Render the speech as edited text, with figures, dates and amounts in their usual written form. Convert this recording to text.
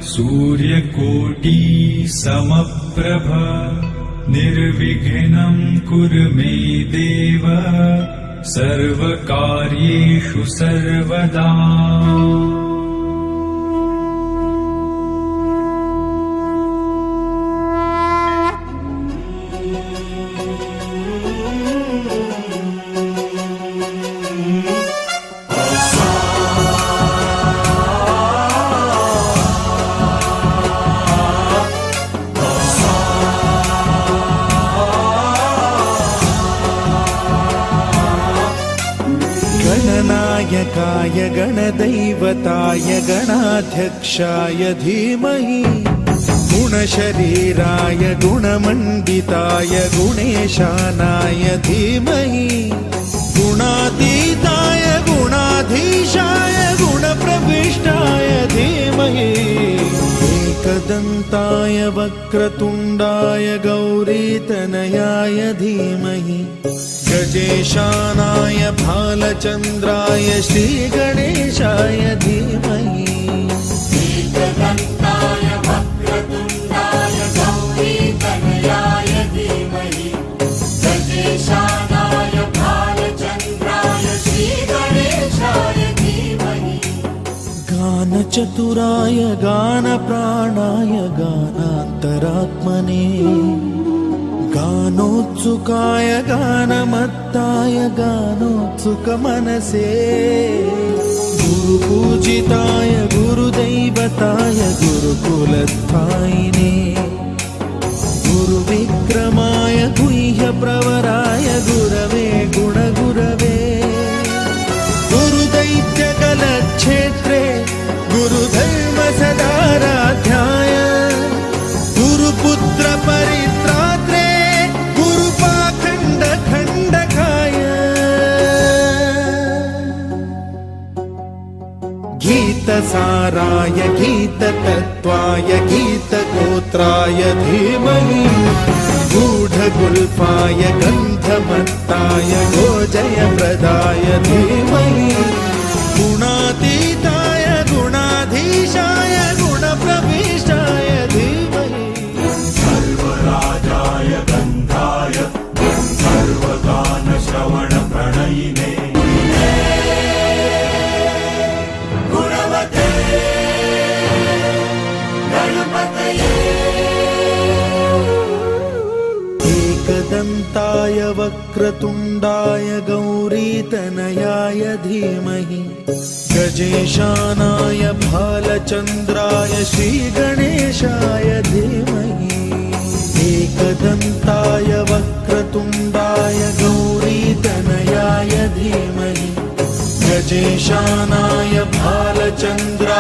सूर्यकोटि समप्रभ निर्विघ्नं कुरु मे देव सर्वकार्येषु सर्वदा। गणनायकाय गणदैवताय गणाध्यक्षाय धीमहि गुणशरीराय गुणमण्डिताय गुणेशानाय धीमहि गुणातीताय गुणाधीशाय गुणप्रविष्टाय धीमहि एकदन्ताय वक्रतुण्डाय गौरीतनयाय धीमहि गजेशानाय भालचन्द्राय श्रीगणेशाय धीमहि एकदन्ताय वक्रतुण्डाय गौरीतनयाय धीमहि गजेशानाय भालचन्द्राय श्रीगणेशाय धीमहि गानचतुराय गानप्राणाय गानान्तरात्मने गानोत्सुकाय गानमत्ताय गानोत्सुकमनसे गुरुपूजिताय गुरुदैवताय गुरुकुलस्थायिने गुरुविक्रमाय गुह्यप्रवराय गुरवे गुणगुरवे गुरुदैत्यकलक्षेत्रे गुरुधर्मसदाराध्याय गुरुपुत्रपरित्रात्रे गीतसाराय गीततत्त्वाय गीतगोत्राय धीमहि गूढगुल्फाय गन्धमत्ताय गोजयप्रदाय धीमहि गुणातीताय गुणाधीशाय गुणप्रविष्टाय धीमहि सर्वराजाय गन्धाय सर्वगानश्रवणप्रणयिने एकदन्ताय वक्रतुण्डाय गौरीतनयाय धीमहि गजेशानाय भालचन्द्राय श्रीगणेशाय धीमहि एकदन्ताय वक्रतुण्डाय गौरीतनयाय धीमहि गजेशानाय भालचन्द्राय